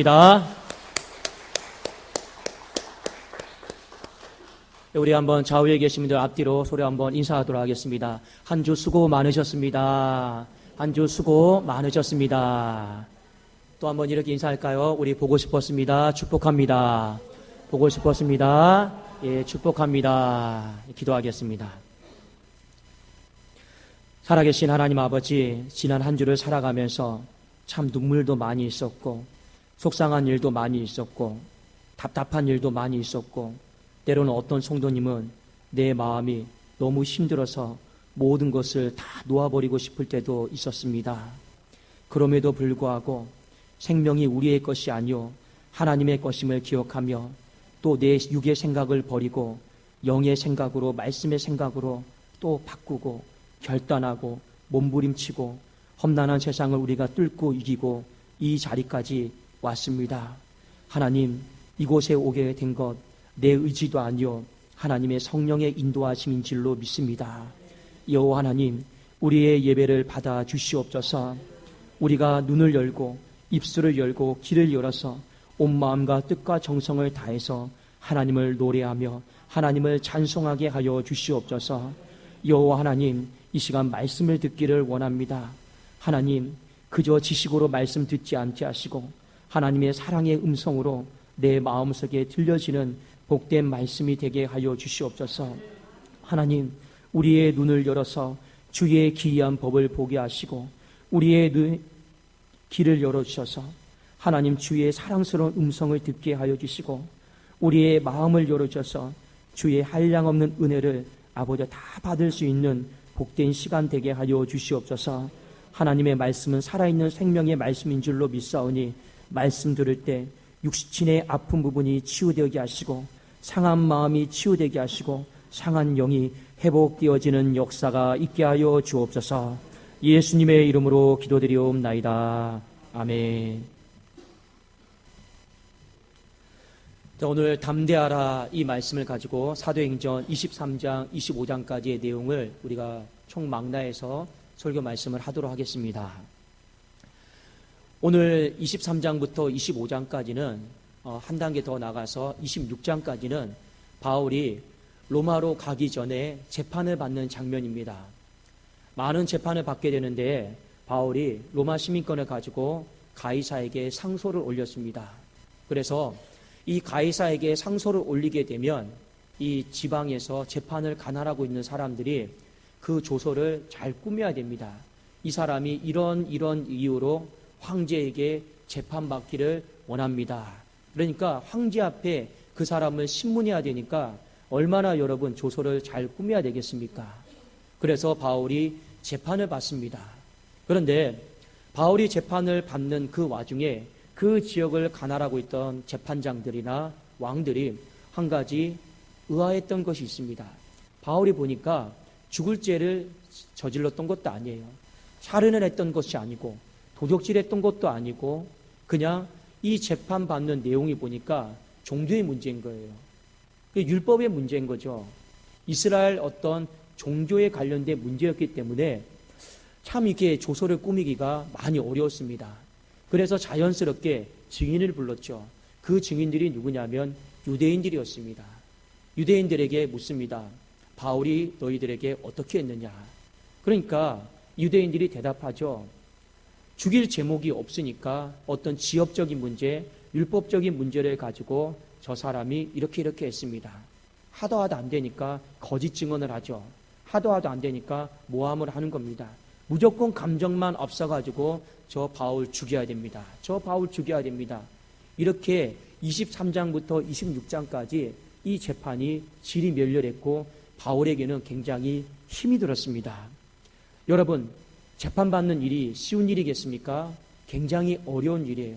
입니다. 우리 한번 좌우에 계신 분들 앞뒤로 소리 한번 인사하도록 하겠습니다. 한 주 수고 많으셨습니다. 한 주 수고 많으셨습니다. 또 한번 이렇게 인사할까요? 우리 보고 싶었습니다. 축복합니다. 보고 싶었습니다. 예, 축복합니다. 기도하겠습니다. 살아계신 하나님 아버지, 지난 한 주를 살아가면서 참 눈물도 많이 있었고 속상한 일도 많이 있었고 답답한 일도 많이 있었고 때로는 어떤 성도님은 내 마음이 너무 힘들어서 모든 것을 다 놓아버리고 싶을 때도 있었습니다. 그럼에도 불구하고 생명이 우리의 것이 아니요 하나님의 것임을 기억하며 또 내 육의 생각을 버리고 영의 생각으로 말씀의 생각으로 또 바꾸고 결단하고 몸부림치고 험난한 세상을 우리가 뚫고 이기고 이 자리까지 왔습니다. 하나님, 이곳에 오게 된 것 내 의지도 아니요 하나님의 성령의 인도하심인 줄로 믿습니다. 여호와 하나님, 우리의 예배를 받아 주시옵소서. 우리가 눈을 열고 입술을 열고 귀를 열어서 온 마음과 뜻과 정성을 다해서 하나님을 노래하며 하나님을 찬송하게 하여 주시옵소서. 여호와 하나님, 이 시간 말씀을 듣기를 원합니다. 하나님, 그저 지식으로 말씀 듣지 않게 하시고 하나님의 사랑의 음성으로 내 마음속에 들려지는 복된 말씀이 되게 하여 주시옵소서. 하나님, 우리의 눈을 열어서 주의 기이한 법을 보게 하시고 우리의 귀를 열어주셔서 하나님 주의 사랑스러운 음성을 듣게 하여 주시고 우리의 마음을 열어주셔서 주의 한량없는 은혜를 아버지 다 받을 수 있는 복된 시간 되게 하여 주시옵소서. 하나님의 말씀은 살아있는 생명의 말씀인 줄로 믿사오니 말씀 들을 때 육신의 아픈 부분이 치유되게 하시고 상한 마음이 치유되게 하시고 상한 영이 회복되어지는 역사가 있게 하여 주옵소서. 예수님의 이름으로 기도드리옵나이다. 아멘. 자, 오늘 담대하라 이 말씀을 가지고 사도행전 23장 25장까지의 내용을 우리가 총망라해서 설교 말씀을 하도록 하겠습니다. 오늘 23장부터 25장까지는 한 단계 더 나가서 26장까지는 바울이 로마로 가기 전에 재판을 받는 장면입니다. 많은 재판을 받게 되는데 바울이 로마 시민권을 가지고 가이사에게 상소를 올렸습니다. 그래서 이 가이사에게 상소를 올리게 되면 이 지방에서 재판을 관할하고 있는 사람들이 그 조서를 잘 꾸며야 됩니다. 이 사람이 이런 이유로 황제에게 재판받기를 원합니다. 그러니까 황제 앞에 그 사람을 신문해야 되니까 얼마나 여러분 조서를 잘 꾸며야 되겠습니까? 그래서 바울이 재판을 받습니다. 그런데 바울이 재판을 받는 그 와중에 그 지역을 관할하고 있던 재판장들이나 왕들이 한 가지 의아했던 것이 있습니다. 바울이 보니까 죽을 죄를 저질렀던 것도 아니에요. 살인을 했던 것이 아니고 도적질했던 것도 아니고 그냥 이 재판받는 내용이 보니까 종교의 문제인 거예요. 율법의 문제인 거죠. 이스라엘 어떤 종교에 관련된 문제였기 때문에 참 이렇게 조서를 꾸미기가 많이 어려웠습니다. 그래서 자연스럽게 증인을 불렀죠. 그 증인들이 누구냐면 유대인들이었습니다. 유대인들에게 묻습니다. 바울이 너희들에게 어떻게 했느냐? 그러니까 유대인들이 대답하죠. 죽일 제목이 없으니까 어떤 지역적인 문제, 율법적인 문제를 가지고 저 사람이 이렇게 했습니다. 하도 안 되니까 거짓 증언을 하죠. 하도 안 되니까 모함을 하는 겁니다. 무조건 감정만 앞서가지고 저 바울 죽여야 됩니다. 저 바울 죽여야 됩니다. 이렇게 23장부터 26장까지 이 재판이 질이 멸렬했고 바울에게는 굉장히 힘이 들었습니다. 여러분, 재판받는 일이 쉬운 일이겠습니까? 굉장히 어려운 일이에요.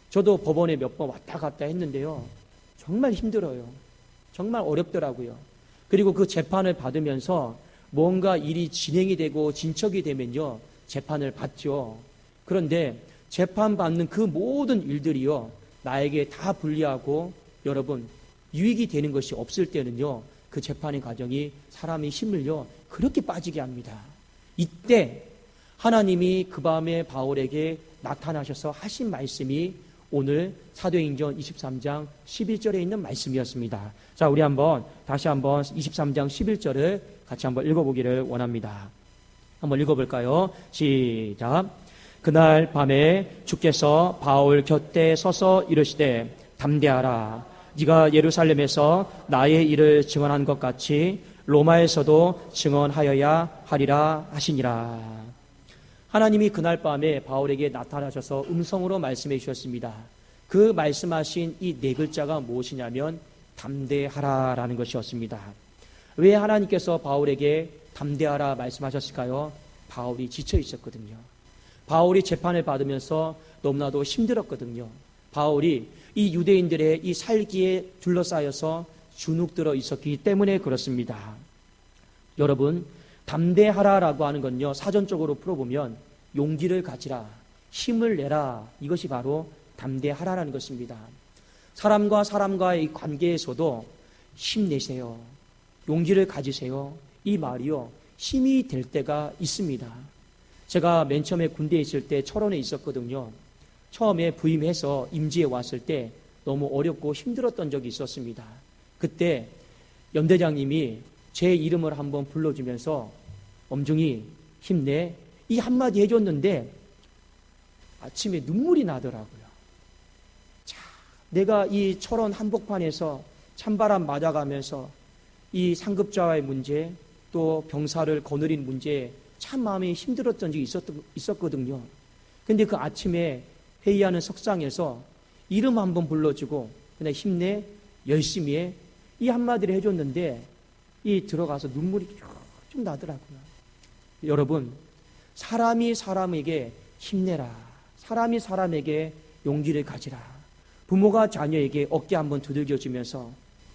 저도 법원에 몇 번 왔다 갔다 했는데요. 정말 힘들어요. 정말 어렵더라고요. 그리고 그 재판을 받으면서 뭔가 일이 진행이 되고 진척이 되면요. 재판을 받죠. 그런데 재판받는 그 모든 일들이요. 나에게 다 불리하고 여러분 유익이 되는 것이 없을 때는요. 그 재판의 과정이 사람의 힘을요. 그렇게 빠지게 합니다. 이때 하나님이 그 밤에 바울에게 나타나셔서 하신 말씀이 오늘 사도행전 23장 11절에 있는 말씀이었습니다. 자, 우리 다시 한번 23장 11절을 같이 한번 읽어보기를 원합니다. 한번 읽어볼까요? 시작. 그날 밤에 주께서 바울 곁에 서서 이르시되 담대하라. 네가 예루살렘에서 나의 일을 증언한 것 같이 로마에서도 증언하여야 하리라 하시니라. 하나님이 그날 밤에 바울에게 나타나셔서 음성으로 말씀해 주셨습니다. 그 말씀하신 이 네 글자가 무엇이냐면 담대하라라는 것이었습니다. 왜 하나님께서 바울에게 담대하라 말씀하셨을까요? 바울이 지쳐 있었거든요. 바울이 재판을 받으면서 너무나도 힘들었거든요. 바울이 이 유대인들의 이 살기에 둘러싸여서 주눅들어 있었기 때문에 그렇습니다. 여러분, 담대하라라고 하는 건요, 사전적으로 풀어보면 용기를 가지라, 힘을 내라, 이것이 바로 담대하라라는 것입니다. 사람과 사람과의 관계에서도 힘내세요, 용기를 가지세요, 이 말이요 힘이 될 때가 있습니다. 제가 맨 처음에 군대에 있을 때 철원에 있었거든요. 처음에 부임해서 임지에 왔을 때 너무 어렵고 힘들었던 적이 있었습니다. 그때 연대장님이 제 이름을 한번 불러주면서 엄중히 힘내, 이 한마디 해줬는데 아침에 눈물이 나더라고요. 자, 내가 이 철원 한복판에서 찬바람 맞아가면서 이 상급자와의 문제, 또 병사를 거느린 문제에 참 마음이 힘들었던 적이 있었거든요. 근데 그 아침에 회의하는 석상에서 이름 한번 불러주고 그냥 힘내, 열심히 해, 이 한마디를 해줬는데 이 들어가서 눈물이 좀 나더라고요. 여러분, 사람이 사람에게 힘내라, 사람이 사람에게 용기를 가지라, 부모가 자녀에게 어깨 한번 두들겨주면서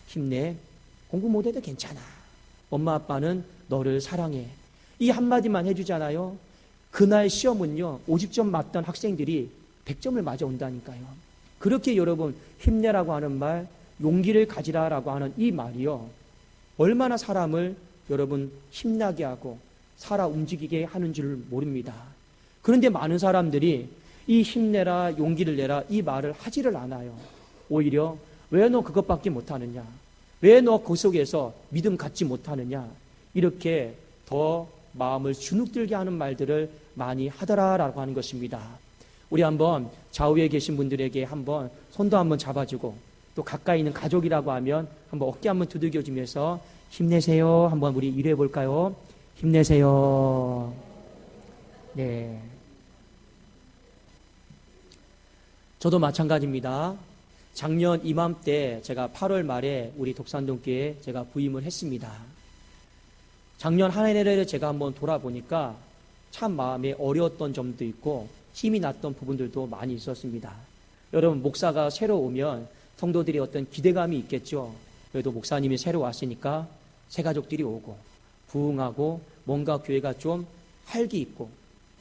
힘내, 공부 못해도 괜찮아, 엄마 아빠는 너를 사랑해, 이 한마디만 해주잖아요. 그날 시험은요 50점 맞던 학생들이 100점을 맞아 온다니까요. 그렇게 여러분, 힘내라고 하는 말, 용기를 가지라라고 하는 이 말이요 얼마나 사람을 여러분 힘나게 하고 살아 움직이게 하는 줄 모릅니다. 그런데 많은 사람들이 이 힘내라, 용기를 내라, 이 말을 하지를 않아요. 오히려 왜 너 그것밖에 못하느냐, 왜 너 그 속에서 믿음 갖지 못하느냐, 이렇게 더 마음을 주눅들게 하는 말들을 많이 하더라라고 하는 것입니다. 우리 한번 좌우에 계신 분들에게 한번 손도 한번 잡아주고, 또 가까이 있는 가족이라고 하면 한번 어깨 한번 두들겨주면서 힘내세요, 한번 우리 일해 볼까요? 힘내세요. 네. 저도 마찬가지입니다. 작년 이맘때 제가 8월 말에 우리 독산동교회에 제가 부임을 했습니다. 작년 한 해를 제가 한번 돌아보니까 참 마음에 어려웠던 점도 있고 힘이 났던 부분들도 많이 있었습니다. 여러분, 목사가 새로 오면 성도들이 어떤 기대감이 있겠죠. 그래도 목사님이 새로 왔으니까 새가족들이 오고 부흥하고 뭔가 교회가 좀 활기 있고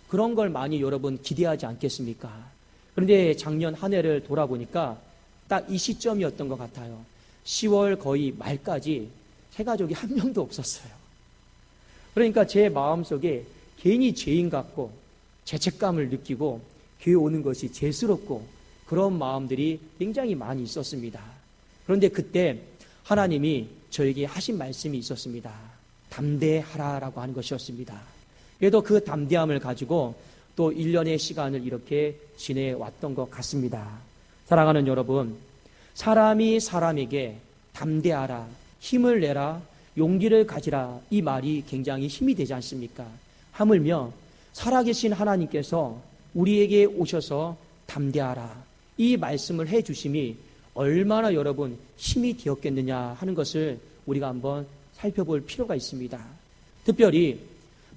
그런 걸 많이 여러분 기대하지 않겠습니까? 그런데 작년 한 해를 돌아보니까 딱 이 시점이었던 것 같아요. 10월 거의 말까지 새가족이 한 명도 없었어요. 그러니까 제 마음속에 괜히 죄인 같고 죄책감을 느끼고 교회 오는 것이 죄스럽고 그런 마음들이 굉장히 많이 있었습니다. 그런데 그때 하나님이 저에게 하신 말씀이 있었습니다. 담대하라라고 하는 것이었습니다. 그래도 그 담대함을 가지고 또 1년의 시간을 이렇게 지내왔던 것 같습니다. 사랑하는 여러분, 사람이 사람에게 담대하라, 힘을 내라, 용기를 가지라, 이 말이 굉장히 힘이 되지 않습니까? 하물며 살아계신 하나님께서 우리에게 오셔서 담대하라, 이 말씀을 해주심이 얼마나 여러분 힘이 되었겠느냐 하는 것을 우리가 한번 살펴볼 필요가 있습니다. 특별히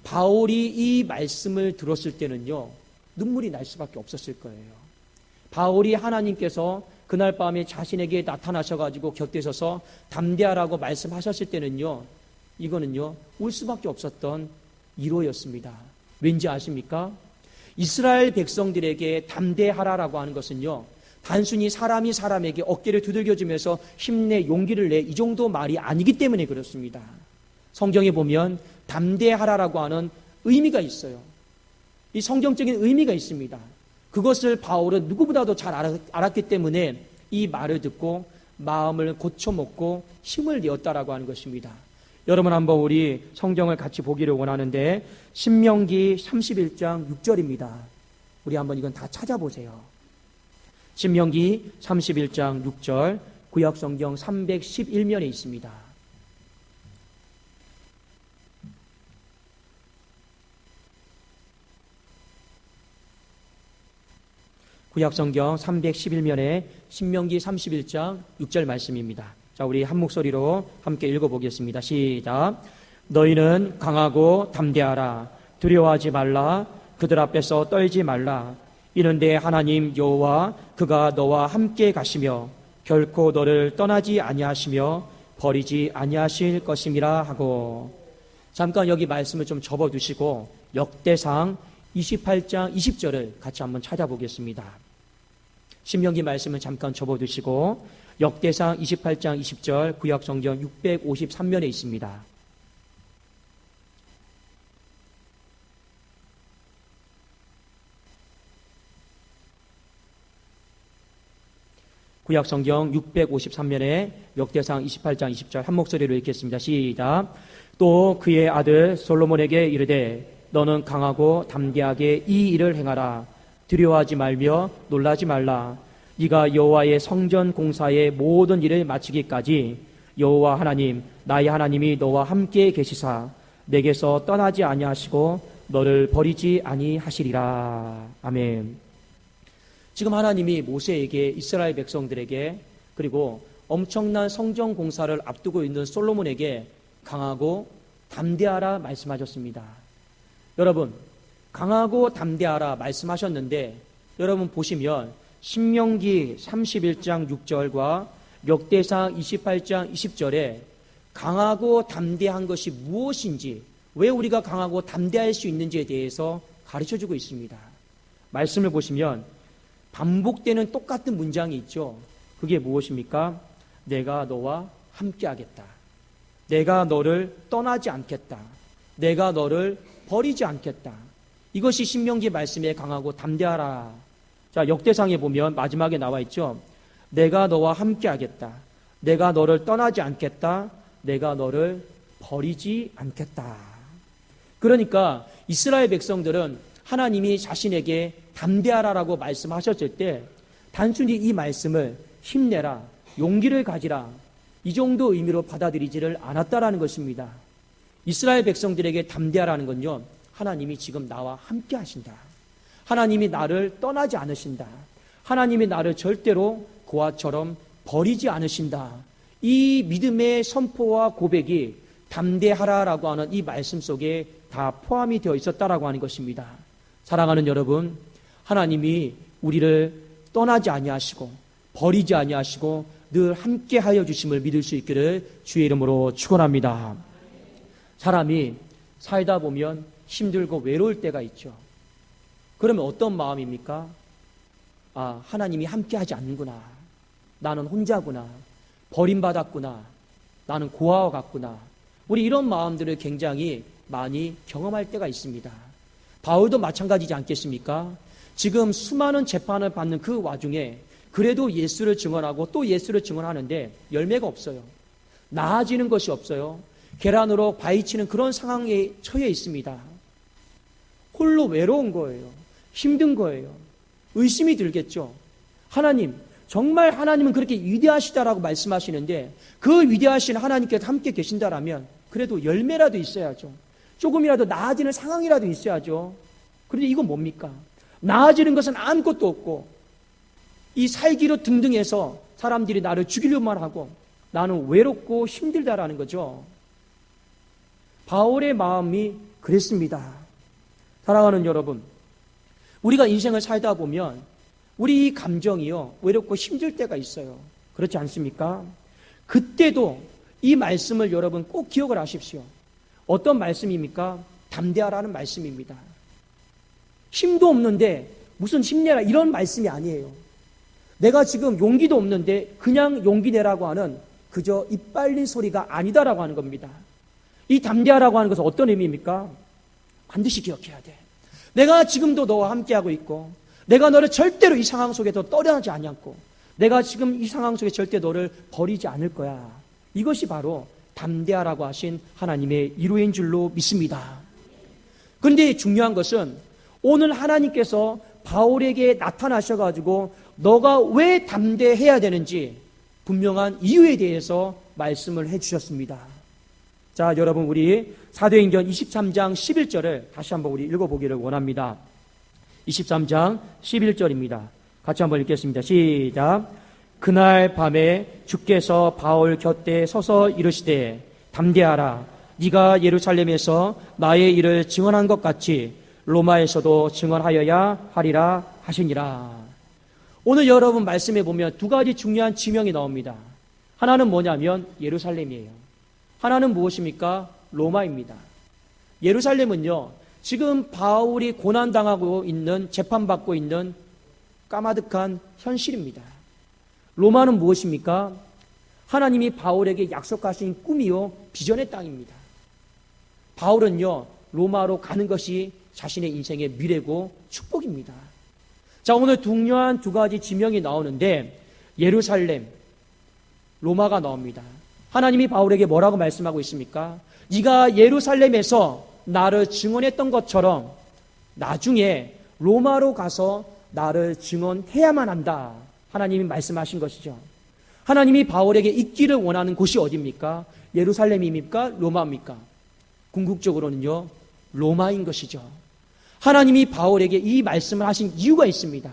바울이 이 말씀을 들었을 때는요 눈물이 날 수밖에 없었을 거예요. 바울이 하나님께서 그날 밤에 자신에게 나타나셔가지고 곁에 서서 담대하라고 말씀하셨을 때는요 이거는요 울 수밖에 없었던 일호였습니다. 왠지 아십니까? 이스라엘 백성들에게 담대하라라고 하는 것은요 단순히 사람이 사람에게 어깨를 두들겨주면서 힘내, 용기를 내, 이 정도 말이 아니기 때문에 그렇습니다. 성경에 보면 담대하라라고 하는 의미가 있어요. 이 성경적인 의미가 있습니다. 그것을 바울은 누구보다도 잘 알았기 때문에 이 말을 듣고 마음을 고쳐먹고 힘을 내었다라고 하는 것입니다. 여러분 한번 우리 성경을 같이 보기를 원하는데 신명기 31장 6절입니다. 우리 한번 이건 다 찾아보세요. 신명기 31장 6절 구약성경 311면에 있습니다. 구약성경 311면에 신명기 31장 6절 말씀입니다. 자, 우리 한 목소리로 함께 읽어보겠습니다. 시작. 너희는 강하고 담대하라. 두려워하지 말라. 그들 앞에서 떨지 말라. 이는데 하나님 여호와 그가 너와 함께 가시며 결코 너를 떠나지 아니하시며 버리지 아니하실 것임이라 하고. 잠깐 여기 말씀을 좀 접어두시고 역대상 28장 20절을 같이 한번 찾아보겠습니다. 신명기 말씀을 잠깐 접어두시고 역대상 28장 20절 구약성경 653면에 있습니다. 구약성경 653면에 역대상 28장 20절 한 목소리로 읽겠습니다. 시작. 또 그의 아들 솔로몬에게 이르되 너는 강하고 담대하게 이 일을 행하라. 두려워하지 말며 놀라지 말라. 네가 여호와의 성전 공사의 모든 일을 마치기까지 여호와 하나님 나의 하나님이 너와 함께 계시사 내게서 떠나지 아니하시고 너를 버리지 아니하시리라. 아멘. 지금 하나님이 모세에게 이스라엘 백성들에게 그리고 엄청난 성전 공사를 앞두고 있는 솔로몬에게 강하고 담대하라 말씀하셨습니다. 여러분, 강하고 담대하라 말씀하셨는데 여러분 보시면 신명기 31장 6절과 역대상 28장 20절에 강하고 담대한 것이 무엇인지, 왜 우리가 강하고 담대할 수 있는지에 대해서 가르쳐주고 있습니다. 말씀을 보시면 반복되는 똑같은 문장이 있죠. 그게 무엇입니까? 내가 너와 함께하겠다. 내가 너를 떠나지 않겠다. 내가 너를 버리지 않겠다. 이것이 신명기 말씀에 강하고 담대하라. 자, 역대상에 보면 마지막에 나와 있죠. 내가 너와 함께하겠다. 내가 너를 떠나지 않겠다. 내가 너를 버리지 않겠다. 그러니까 이스라엘 백성들은 하나님이 자신에게 담대하라라고 말씀하셨을 때 단순히 이 말씀을 힘내라, 용기를 가지라 이 정도 의미로 받아들이지를 않았다라는 것입니다. 이스라엘 백성들에게 담대하라는 건요, 하나님이 지금 나와 함께 하신다. 하나님이 나를 떠나지 않으신다. 하나님이 나를 절대로 그와처럼 버리지 않으신다. 이 믿음의 선포와 고백이 담대하라라고 하는 이 말씀 속에 다 포함이 되어 있었다라고 하는 것입니다. 사랑하는 여러분, 하나님이 우리를 떠나지 아니하시고 버리지 아니하시고 늘 함께하여 주심을 믿을 수 있기를 주의 이름으로 축원합니다. 사람이 살다 보면 힘들고 외로울 때가 있죠. 그러면 어떤 마음입니까? 아, 하나님이 함께하지 않는구나. 나는 혼자구나. 버림받았구나. 나는 고아와 같구나. 우리 이런 마음들을 굉장히 많이 경험할 때가 있습니다. 바울도 마찬가지지 않겠습니까? 지금 수많은 재판을 받는 그 와중에 그래도 예수를 증언하고 또 예수를 증언하는데 열매가 없어요. 나아지는 것이 없어요. 계란으로 바위치는 그런 상황에 처해 있습니다. 홀로 외로운 거예요. 힘든 거예요. 의심이 들겠죠. 하나님, 정말 하나님은 그렇게 위대하시다라고 말씀하시는데 그 위대하신 하나님께서 함께 계신다라면 그래도 열매라도 있어야죠. 조금이라도 나아지는 상황이라도 있어야죠. 그런데 이건 뭡니까? 나아지는 것은 아무것도 없고 이 살기로 등등해서 사람들이 나를 죽이려만 하고 나는 외롭고 힘들다라는 거죠. 바울의 마음이 그랬습니다. 사랑하는 여러분, 우리가 인생을 살다 보면 우리 감정이요, 외롭고 힘들 때가 있어요. 그렇지 않습니까? 그때도 이 말씀을 여러분 꼭 기억을 하십시오. 어떤 말씀입니까? 담대하라는 말씀입니다. 힘도 없는데 무슨 힘내라 이런 말씀이 아니에요. 내가 지금 용기도 없는데 그냥 용기 내라고 하는 그저 입 빨린 소리가 아니다라고 하는 겁니다. 이 담대하라고 하는 것은 어떤 의미입니까? 반드시 기억해야 돼. 내가 지금도 너와 함께하고 있고 내가 너를 절대로 이 상황 속에서 떠나지 않고 내가 지금 이 상황 속에 절대 너를 버리지 않을 거야. 이것이 바로 담대하라고 하신 하나님의 위로인 줄로 믿습니다. 그런데 중요한 것은 오늘 하나님께서 바울에게 나타나셔가지고 너가 왜 담대해야 되는지 분명한 이유에 대해서 말씀을 해주셨습니다. 자, 여러분, 우리 사도행전 23장 11절을 다시 한번 우리 읽어보기를 원합니다. 23장 11절입니다. 같이 한번 읽겠습니다. 시작. 그날 밤에 주께서 바울 곁에 서서 이르시되 담대하라. 네가 예루살렘에서 나의 일을 증언한 것 같이 로마에서도 증언하여야 하리라 하시니라. 오늘 여러분 말씀에 보면 두 가지 중요한 지명이 나옵니다. 하나는 뭐냐면 예루살렘이에요. 하나는 무엇입니까? 로마입니다. 예루살렘은요, 지금 바울이 고난당하고 있는, 재판받고 있는 까마득한 현실입니다. 로마는 무엇입니까? 하나님이 바울에게 약속하신 꿈이요, 비전의 땅입니다. 바울은요, 로마로 가는 것이 자신의 인생의 미래고 축복입니다. 자, 오늘 중요한 두 가지 지명이 나오는데 예루살렘, 로마가 나옵니다. 하나님이 바울에게 뭐라고 말씀하고 있습니까? 네가 예루살렘에서 나를 증언했던 것처럼 나중에 로마로 가서 나를 증언해야만 한다. 하나님이 말씀하신 것이죠. 하나님이 바울에게 있기를 원하는 곳이 어디입니까? 예루살렘입니까? 로마입니까? 궁극적으로는요, 로마인 것이죠. 하나님이 바울에게 이 말씀을 하신 이유가 있습니다.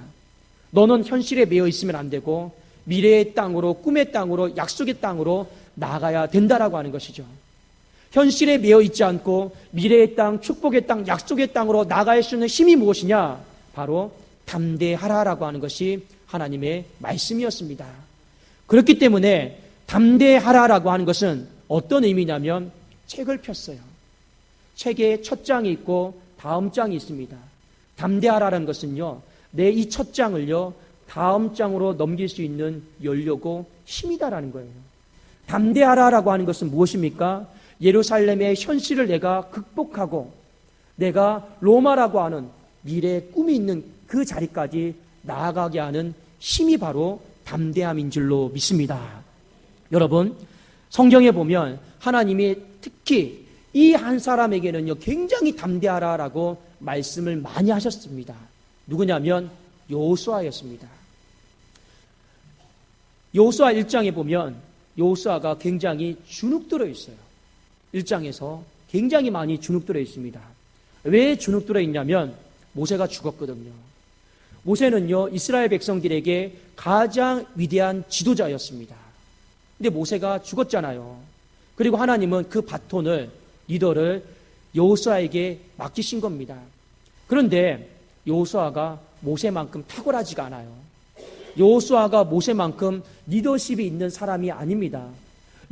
너는 현실에 매여 있으면 안 되고 미래의 땅으로, 꿈의 땅으로, 약속의 땅으로 나가야 된다라고 하는 것이죠. 현실에 매여 있지 않고 미래의 땅, 축복의 땅, 약속의 땅으로 나갈 수 있는 힘이 무엇이냐? 바로 담대하라라고 하는 것이 하나님의 말씀이었습니다. 그렇기 때문에 담대하라라고 하는 것은 어떤 의미냐면 책을 폈어요. 책에 첫 장이 있고 다음 장이 있습니다. 담대하라는 것은요, 내 이 첫 장을요, 다음 장으로 넘길 수 있는 연료고 힘이다라는 거예요. 담대하라라고 하는 것은 무엇입니까? 예루살렘의 현실을 내가 극복하고 내가 로마라고 하는 미래의 꿈이 있는 그 자리까지 나아가게 하는 힘이 바로 담대함인 줄로 믿습니다. 여러분, 성경에 보면 하나님이 특히 이 한 사람에게는요, 굉장히 담대하라라고 말씀을 많이 하셨습니다. 누구냐면 여호수아였습니다. 여호수아 1장에 보면 여호수아가 굉장히 주눅 들어 있어요. 1장에서 굉장히 많이 주눅 들어 있습니다. 왜 주눅 들어 있냐면 모세가 죽었거든요. 모세는요, 이스라엘 백성들에게 가장 위대한 지도자였습니다. 근데 모세가 죽었잖아요. 그리고 하나님은 그 바톤을, 리더를 여호수아에게 맡기신 겁니다. 그런데 여호수아가 모세만큼 탁월하지가 않아요. 여호수아가 모세만큼 리더십이 있는 사람이 아닙니다.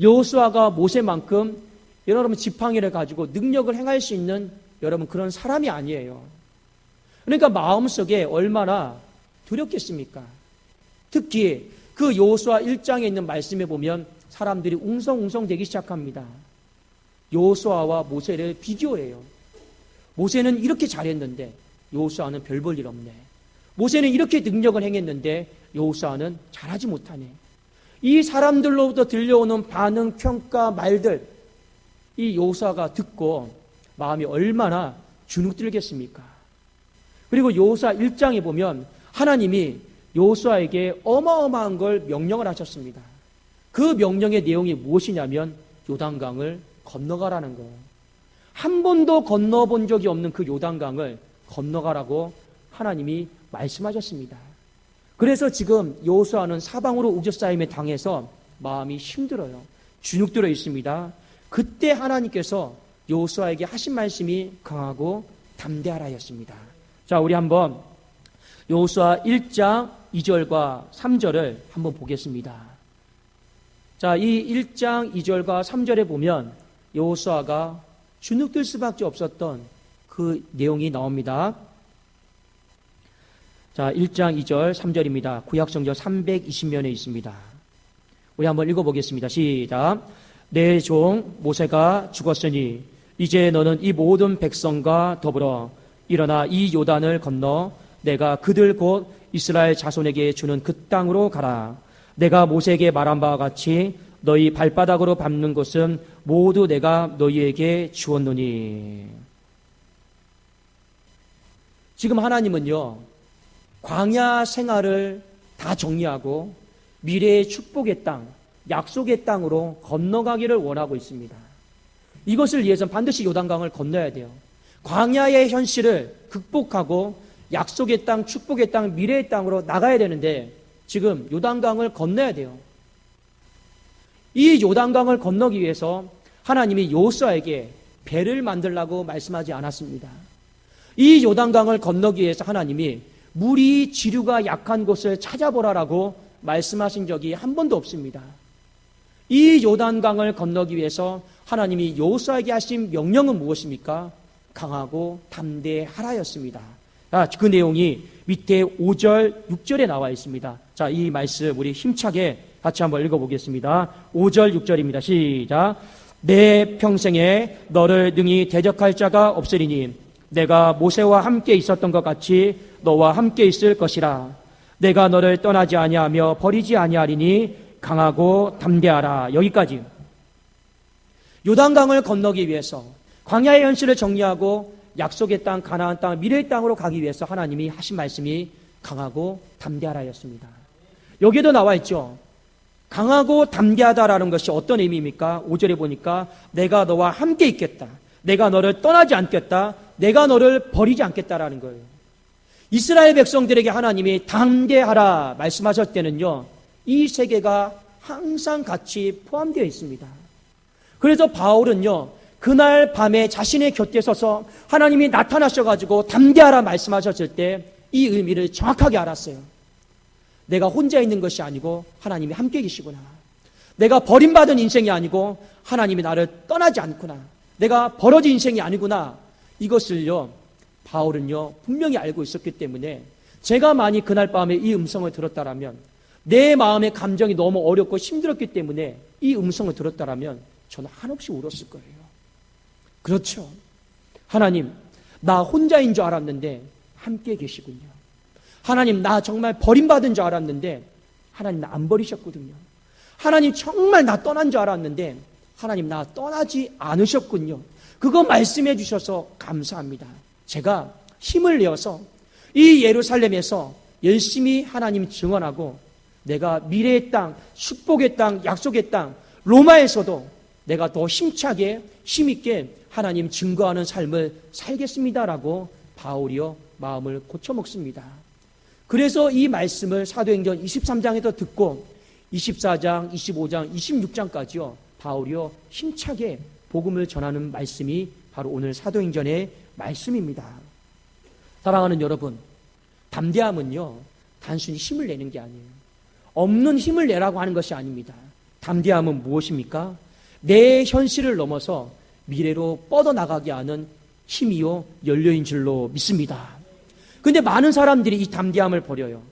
여호수아가 모세만큼 여러분 지팡이를 가지고 능력을 행할 수 있는 여러분 그런 사람이 아니에요. 그러니까 마음속에 얼마나 두렵겠습니까? 특히 그 여호수아 1장에 있는 말씀에 보면 사람들이 웅성웅성 되기 시작합니다. 여호수아와 모세를 비교해요. 모세는 이렇게 잘했는데 여호수아는 별 볼 일 없네. 모세는 이렇게 능력을 행했는데 여호수아는 잘하지 못하네. 이 사람들로부터 들려오는 반응, 평가, 말들, 이 여호수아가 듣고 마음이 얼마나 주눅들겠습니까? 그리고 여호수아 1장에 보면 하나님이 여호수아에게 어마어마한 걸 명령을 하셨습니다. 그 명령의 내용이 무엇이냐면 요단강을 건너가라는 거예요. 한 번도 건너본 적이 없는 그 요단강을 건너가라고 하나님이 말씀하셨습니다. 그래서 지금 여호수아는 사방으로 우겨싸임에 당해서 마음이 힘들어요. 주눅들어 있습니다. 그때 하나님께서 여호수아에게 하신 말씀이 강하고 담대하라였습니다. 자, 우리 한번 여호수아 1장 2절과 3절을 한번 보겠습니다. 자, 이 1장 2절과 3절에 보면 여호수아가 주눅들 수밖에 없었던 그 내용이 나옵니다. 자, 1장 2절 3절입니다. 구약성경 320면에 있습니다. 우리 한번 읽어보겠습니다. 시작. 내 종 모세가 죽었으니 이제 너는 이 모든 백성과 더불어 일어나 이 요단을 건너 내가 그들 곧 이스라엘 자손에게 주는 그 땅으로 가라. 내가 모세에게 말한 바와 같이 너희 발바닥으로 밟는 곳은 모두 내가 너희에게 주었노니. 지금 하나님은요, 광야 생활을 다 정리하고 미래의 축복의 땅, 약속의 땅으로 건너가기를 원하고 있습니다. 이것을 위해서는 반드시 요단강을 건너야 돼요. 광야의 현실을 극복하고 약속의 땅, 축복의 땅, 미래의 땅으로 나가야 되는데 지금 요단강을 건너야 돼요. 이 요단강을 건너기 위해서 하나님이 여호수아에게 배를 만들라고 말씀하지 않았습니다. 이 요단강을 건너기 위해서 하나님이 물이 지류가 약한 곳을 찾아보라라고 말씀하신 적이 한 번도 없습니다. 이 요단강을 건너기 위해서 하나님이 여호수아에게 하신 명령은 무엇입니까? 강하고 담대하라였습니다. 그 내용이 밑에 5절, 6절에 나와 있습니다. 자, 이 말씀 우리 힘차게 같이 한번 읽어보겠습니다. 5절, 6절입니다. 시작. 내 평생에 너를 능히 대적할 자가 없으리니 내가 모세와 함께 있었던 것 같이 너와 함께 있을 것이라. 내가 너를 떠나지 아니하며 버리지 아니하리니 강하고 담대하라. 여기까지. 요단강을 건너기 위해서 광야의 현실을 정리하고 약속의 땅, 가나안 땅, 미래의 땅으로 가기 위해서 하나님이 하신 말씀이 강하고 담대하라였습니다. 여기에도 나와 있죠. 강하고 담대하다라는 것이 어떤 의미입니까? 5절에 보니까 내가 너와 함께 있겠다. 내가 너를 떠나지 않겠다. 내가 너를 버리지 않겠다라는 거예요. 이스라엘 백성들에게 하나님이 담대하라 말씀하실 때는요, 이 세계가 항상 같이 포함되어 있습니다. 그래서 바울은요, 그날 밤에 자신의 곁에 서서 하나님이 나타나셔가지고 담대하라 말씀하셨을 때 이 의미를 정확하게 알았어요. 내가 혼자 있는 것이 아니고 하나님이 함께 계시구나. 내가 버림받은 인생이 아니고 하나님이 나를 떠나지 않구나. 내가 벌어진 인생이 아니구나. 이것을요, 바울은요, 분명히 알고 있었기 때문에 제가 만약 그날 밤에 이 음성을 들었다라면 내 마음의 감정이 너무 어렵고 힘들었기 때문에 이 음성을 들었다라면 저는 한없이 울었을 거예요. 그렇죠. 하나님, 나 혼자인 줄 알았는데 함께 계시군요. 하나님, 나 정말 버림받은 줄 알았는데 하나님 나 안 버리셨거든요. 하나님 정말 나 떠난 줄 알았는데 하나님 나 떠나지 않으셨군요. 그거 말씀해 주셔서 감사합니다. 제가 힘을 내어서 이 예루살렘에서 열심히 하나님 증언하고 내가 미래의 땅, 축복의 땅, 약속의 땅, 로마에서도 내가 더 힘차게 힘있게 하나님 증거하는 삶을 살겠습니다라고 바울이요 마음을 고쳐먹습니다. 그래서 이 말씀을 사도행전 23장에서 듣고 24장, 25장, 26장까지요 바울이요 힘차게 복음을 전하는 말씀이 바로 오늘 사도행전의 말씀입니다. 사랑하는 여러분, 담대함은요 단순히 힘을 내는 게 아니에요. 없는 힘을 내라고 하는 것이 아닙니다. 담대함은 무엇입니까? 내 현실을 넘어서 미래로 뻗어나가게 하는 힘이요 연료인 줄로 믿습니다. 근데 많은 사람들이 이 담대함을 버려요.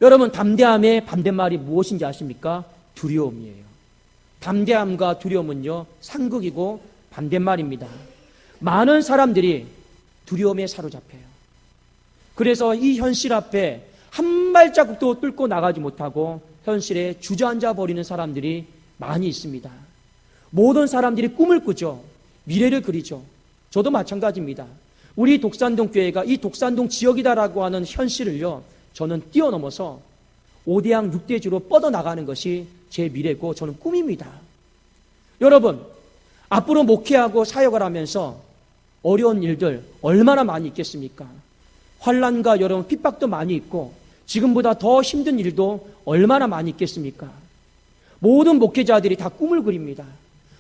여러분, 담대함의 반대말이 무엇인지 아십니까? 두려움이에요. 담대함과 두려움은요 상극이고 반대말입니다. 많은 사람들이 두려움에 사로잡혀요. 그래서 이 현실 앞에 한 발자국도 뚫고 나가지 못하고 현실에 주저앉아 버리는 사람들이 많이 있습니다. 모든 사람들이 꿈을 꾸죠. 미래를 그리죠. 저도 마찬가지입니다. 우리 독산동 교회가 이 독산동 지역이다라고 하는 현실을요 저는 뛰어넘어서 5대양 6대주로 뻗어나가는 것이 제 미래고 저는 꿈입니다. 여러분, 앞으로 목회하고 사역을 하면서 어려운 일들 얼마나 많이 있겠습니까? 환난과 여러분 핍박도 많이 있고 지금보다 더 힘든 일도 얼마나 많이 있겠습니까? 모든 목회자들이 다 꿈을 그립니다.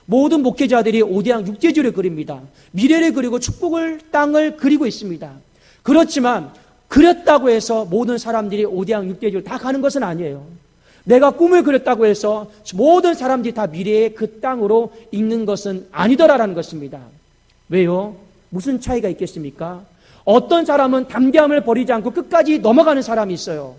모든 목회자들이 5대양 6대주를 그립니다. 미래를 그리고 축복을 땅을 그리고 있습니다. 그렇지만 그렸다고 해서 모든 사람들이 5대양 6대주를 다 가는 것은 아니에요. 내가 꿈을 그렸다고 해서 모든 사람들이 다 미래의 그 땅으로 있는 것은 아니더라라는 것입니다. 왜요? 무슨 차이가 있겠습니까? 어떤 사람은 담대함을 버리지 않고 끝까지 넘어가는 사람이 있어요.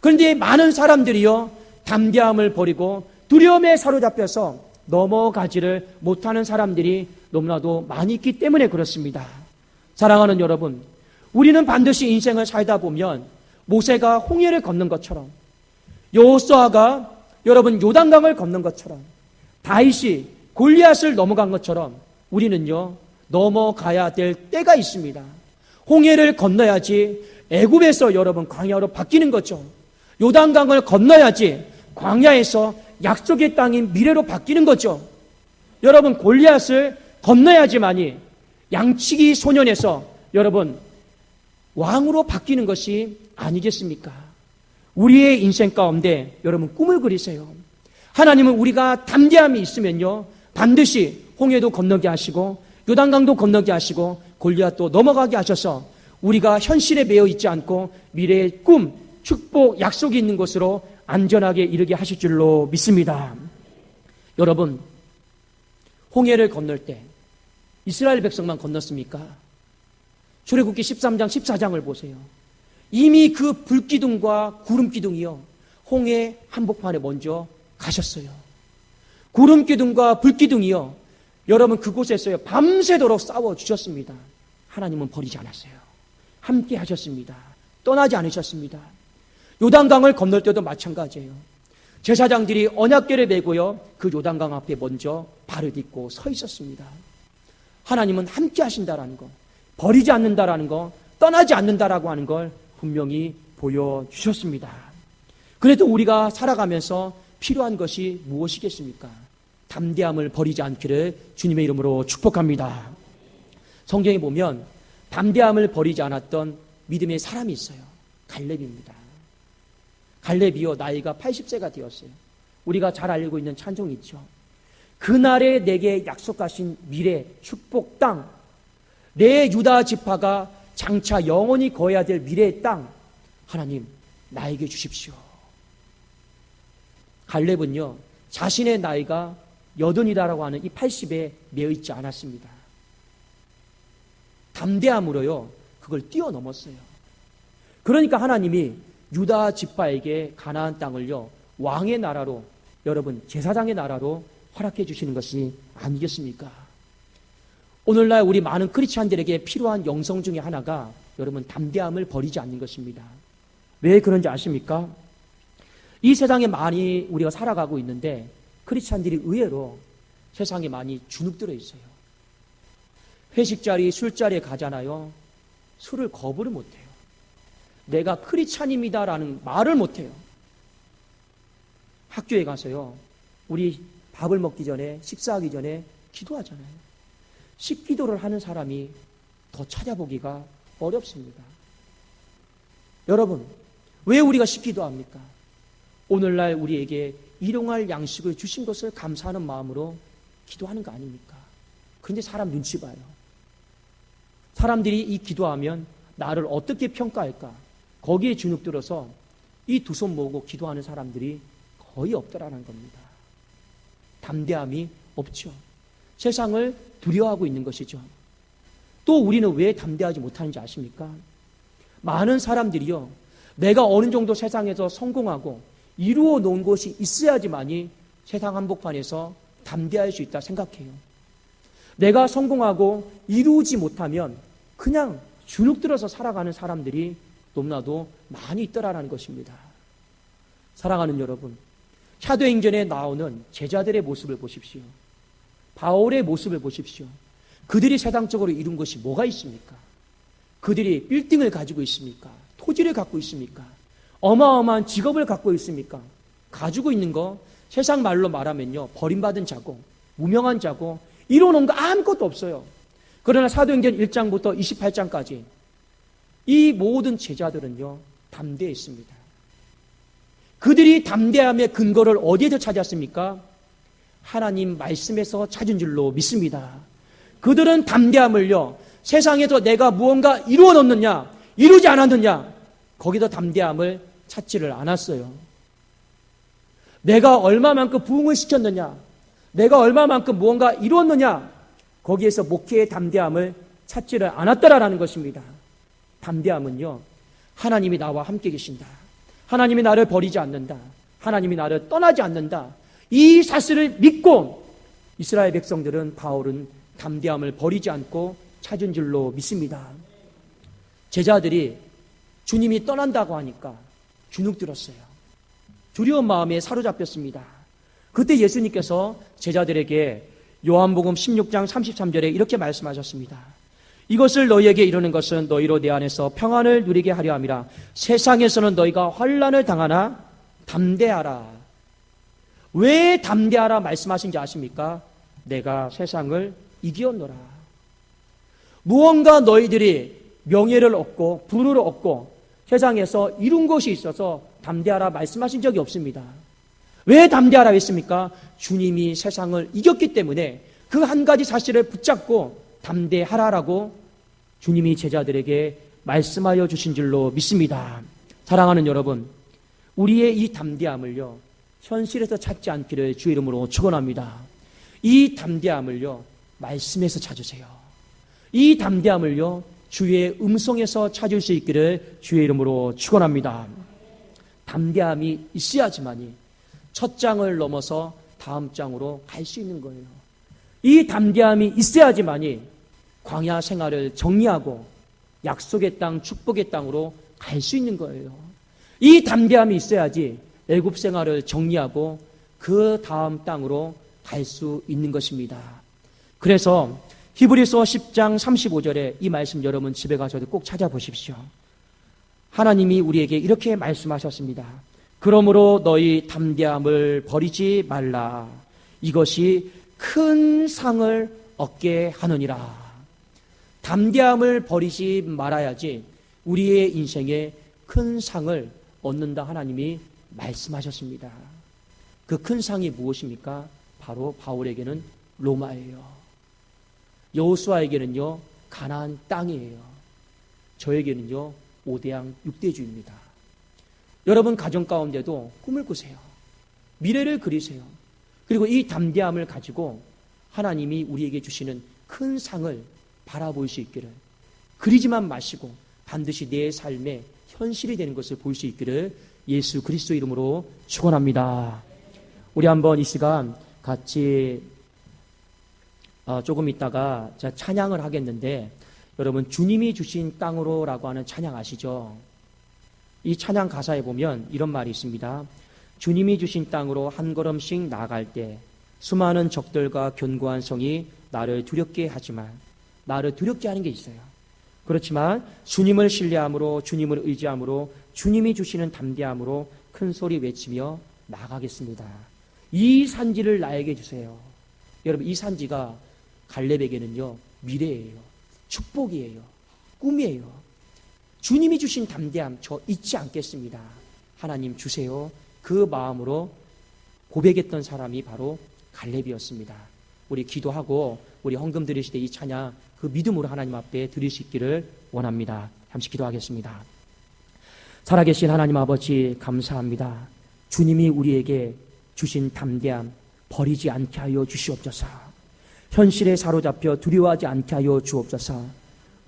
그런데 많은 사람들이요 담대함을 버리고 두려움에 사로잡혀서 넘어가지를 못하는 사람들이 너무나도 많이 있기 때문에 그렇습니다. 사랑하는 여러분, 우리는 반드시 인생을 살다 보면 모세가 홍해를 건넌 것처럼, 여호수아가 여러분 요단강을 건넌 것처럼, 다윗이 골리앗을 넘어간 것처럼 우리는요 넘어가야 될 때가 있습니다. 홍해를 건너야지 애굽에서 여러분 광야로 바뀌는 거죠. 요단강을 건너야지 광야에서 약속의 땅인 미래로 바뀌는 거죠. 여러분 골리앗을 건너야지만이 양치기 소년에서 여러분 왕으로 바뀌는 것이 아니겠습니까? 우리의 인생 가운데 여러분 꿈을 그리세요. 하나님은 우리가 담대함이 있으면요 반드시 홍해도 건너게 하시고 요단강도 건너게 하시고 골리앗도 넘어가게 하셔서 우리가 현실에 매여 있지 않고 미래의 꿈, 축복, 약속이 있는 곳으로 안전하게 이르게 하실 줄로 믿습니다. 여러분, 홍해를 건널 때 이스라엘 백성만 건넜습니까? 출애굽기 13장, 14장을 보세요. 이미 그 불기둥과 구름기둥이요 홍해 한복판에 먼저 가셨어요. 구름기둥과 불기둥이요 여러분 그곳에서요 밤새도록 싸워주셨습니다. 하나님은 버리지 않았어요. 함께 하셨습니다. 떠나지 않으셨습니다. 요단강을 건널 때도 마찬가지예요. 제사장들이 언약궤를 메고요 그 요단강 앞에 먼저 발을 딛고 서 있었습니다. 하나님은 함께 하신다라는 거, 버리지 않는다라는 거, 떠나지 않는다라고 하는 걸 분명히 보여주셨습니다. 그래도 우리가 살아가면서 필요한 것이 무엇이겠습니까? 담대함을 버리지 않기를 주님의 이름으로 축복합니다. 성경에 보면 담대함을 버리지 않았던 믿음의 사람이 있어요. 갈렙입니다. 갈렙이요 나이가 80세가 되었어요. 우리가 잘 알고 있는 찬송이 있죠. 그날에 내게 약속하신 미래 축복 땅, 내 유다 지파가 장차 영원히 거해야 될 미래의 땅 하나님 나에게 주십시오. 갈렙은요 자신의 나이가 80이라고 하는 이 80에 매여 있지 않았습니다. 담대함으로요 그걸 뛰어넘었어요. 그러니까 하나님이 유다 지파에게 가나안 땅을요 왕의 나라로, 여러분 제사장의 나라로 허락해 주시는 것이 아니겠습니까? 오늘날 우리 많은 크리스찬들에게 필요한 영성 중에 하나가 여러분 담대함을 버리지 않는 것입니다. 왜 그런지 아십니까? 이 세상에 많이 우리가 살아가고 있는데 크리스찬들이 의외로 세상에 많이 주눅들어 있어요. 회식 자리, 술자리에 가잖아요. 술을 거부를 못해요. 내가 크리스찬입니다라는 말을 못해요. 학교에 가서요. 우리 밥을 먹기 전에, 식사하기 전에 기도하잖아요. 식기도를 하는 사람이 더 찾아보기가 어렵습니다. 여러분, 왜 우리가 식기도합니까? 오늘날 우리에게 일용할 양식을 주신 것을 감사하는 마음으로 기도하는 거 아닙니까? 그런데 사람 눈치 봐요. 사람들이 이 기도하면 나를 어떻게 평가할까? 거기에 주눅들어서 이 두 손 모으고 기도하는 사람들이 거의 없더라는 겁니다. 담대함이 없죠. 세상을 두려워하고 있는 것이죠. 또 우리는 왜 담대하지 못하는지 아십니까? 많은 사람들이요, 내가 어느 정도 세상에서 성공하고 이루어 놓은 것이 있어야지만이 세상 한복판에서 담대할 수 있다 생각해요. 내가 성공하고 이루지 못하면 그냥 주눅들어서 살아가는 사람들이 너무나도 많이 있더라는 것입니다. 사랑하는 여러분, 사도행전에 나오는 제자들의 모습을 보십시오. 바울의 모습을 보십시오. 그들이 세상적으로 이룬 것이 뭐가 있습니까? 그들이 빌딩을 가지고 있습니까? 토지를 갖고 있습니까? 어마어마한 직업을 갖고 있습니까? 가지고 있는 거 세상 말로 말하면요 버림받은 자고 무명한 자고 이뤄놓은 거 아무것도 없어요. 그러나 사도행전 1장부터 28장까지 이 모든 제자들은요 담대했습니다. 그들이 담대함의 근거를 어디에서 찾았습니까? 하나님 말씀에서 찾은 줄로 믿습니다. 그들은 담대함을요 세상에서 내가 무언가 이루어 놓느냐 이루지 않았느냐 거기서 담대함을 찾지를 않았어요. 내가 얼마만큼 부흥을 시켰느냐 내가 얼마만큼 무언가 이루었느냐 거기에서 목회의 담대함을 찾지를 않았더라라는 것입니다. 담대함은요 하나님이 나와 함께 계신다, 하나님이 나를 버리지 않는다, 하나님이 나를 떠나지 않는다, 이 사실을 믿고 이스라엘 백성들은 바울은 담대함을 버리지 않고 찾은 줄로 믿습니다. 제자들이 주님이 떠난다고 하니까 주눅 들었어요. 두려운 마음에 사로잡혔습니다. 그때 예수님께서 제자들에게 요한복음 16장 33절에 이렇게 말씀하셨습니다. 이것을 너희에게 이루는 것은 너희로 내 안에서 평안을 누리게 하려 함이라. 세상에서는 너희가 환난을 당하나 담대하라. 왜 담대하라 말씀하신지 아십니까? 내가 세상을 이기었노라. 무언가 너희들이 명예를 얻고 부를 얻고 세상에서 이룬 것이 있어서 담대하라 말씀하신 적이 없습니다. 왜 담대하라 했습니까? 주님이 세상을 이겼기 때문에 그 한 가지 사실을 붙잡고 담대하라라고 주님이 제자들에게 말씀하여 주신 줄로 믿습니다. 사랑하는 여러분, 우리의 이 담대함을요, 현실에서 찾지 않기를 주의 이름으로 축원합니다. 이 담대함을요, 말씀에서 찾으세요. 이 담대함을요, 주의 음성에서 찾을 수 있기를 주의 이름으로 축원합니다. 담대함이 있어야지만이 첫 장을 넘어서 다음 장으로 갈 수 있는 거예요. 이 담대함이 있어야지만이 광야 생활을 정리하고 약속의 땅, 축복의 땅으로 갈 수 있는 거예요. 이 담대함이 있어야지 애굽 생활을 정리하고 그 다음 땅으로 갈 수 있는 것입니다. 그래서 히브리서 10장 35절에 이 말씀 여러분 집에 가셔도 꼭 찾아보십시오. 하나님이 우리에게 이렇게 말씀하셨습니다. 그러므로 너희 담대함을 버리지 말라. 이것이 큰 상을 얻게 하느니라. 담대함을 버리지 말아야지 우리의 인생에 큰 상을 얻는다 하나님이 말씀하셨습니다. 그 큰 상이 무엇입니까? 바로 바울에게는 로마예요. 여호수아에게는요 가나안 땅이에요. 저에게는요 5대양 6대주입니다. 여러분 가정 가운데도 꿈을 꾸세요. 미래를 그리세요. 그리고 이 담대함을 가지고 하나님이 우리에게 주시는 큰 상을 바라볼 수 있기를, 그리지만 마시고 반드시 내 삶의 현실이 되는 것을 볼 수 있기를 예수 그리스도 이름으로 축원합니다. 우리 한번 이 시간 같이 조금 있다가 제가 찬양을 하겠는데, 여러분 주님이 주신 땅으로라고 하는 찬양 아시죠? 이 찬양 가사에 보면 이런 말이 있습니다. 주님이 주신 땅으로 한 걸음씩 나아갈 때 수많은 적들과 견고한 성이 나를 두렵게 하지만, 나를 두렵게 하는 게 있어요. 그렇지만 주님을 신뢰함으로, 주님을 의지함으로, 주님이 주시는 담대함으로 큰 소리 외치며 나가겠습니다. 이 산지를 나에게 주세요. 여러분 이 산지가 갈렙에게는요 미래예요, 축복이에요, 꿈이에요. 주님이 주신 담대함 저 잊지 않겠습니다. 하나님 주세요. 그 마음으로 고백했던 사람이 바로 갈렙이었습니다. 우리 기도하고 우리 헌금 드리실 때 이 찬양 그 믿음으로 하나님 앞에 드릴 수 있기를 원합니다. 잠시 기도하겠습니다. 살아계신 하나님 아버지 감사합니다. 주님이 우리에게 주신 담대함 버리지 않게 하여 주시옵소서. 현실에 사로잡혀 두려워하지 않게 하여 주옵소서.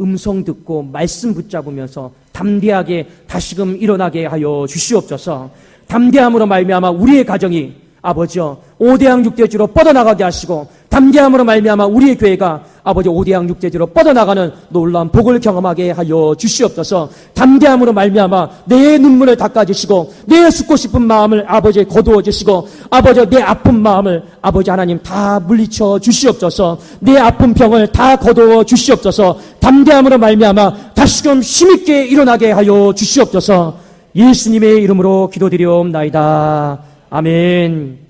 음성 듣고 말씀 붙잡으면서 담대하게 다시금 일어나게 하여 주시옵소서. 담대함으로 말미암아 우리의 가정이 아버지여 5대양 6대주로 뻗어나가게 하시고, 담대함으로 말미암아 우리의 교회가 아버지 5대양 6대주로 뻗어나가는 놀라운 복을 경험하게 하여 주시옵소서. 담대함으로 말미암아 내 눈물을 닦아주시고, 내 죽고 싶은 마음을 아버지 거두어 주시고, 아버지 내 아픈 마음을 아버지 하나님 다 물리쳐 주시옵소서. 내 아픈 병을 다 거두어 주시옵소서. 담대함으로 말미암아 다시금 힘있게 일어나게 하여 주시옵소서. 예수님의 이름으로 기도드리옵나이다. 아멘.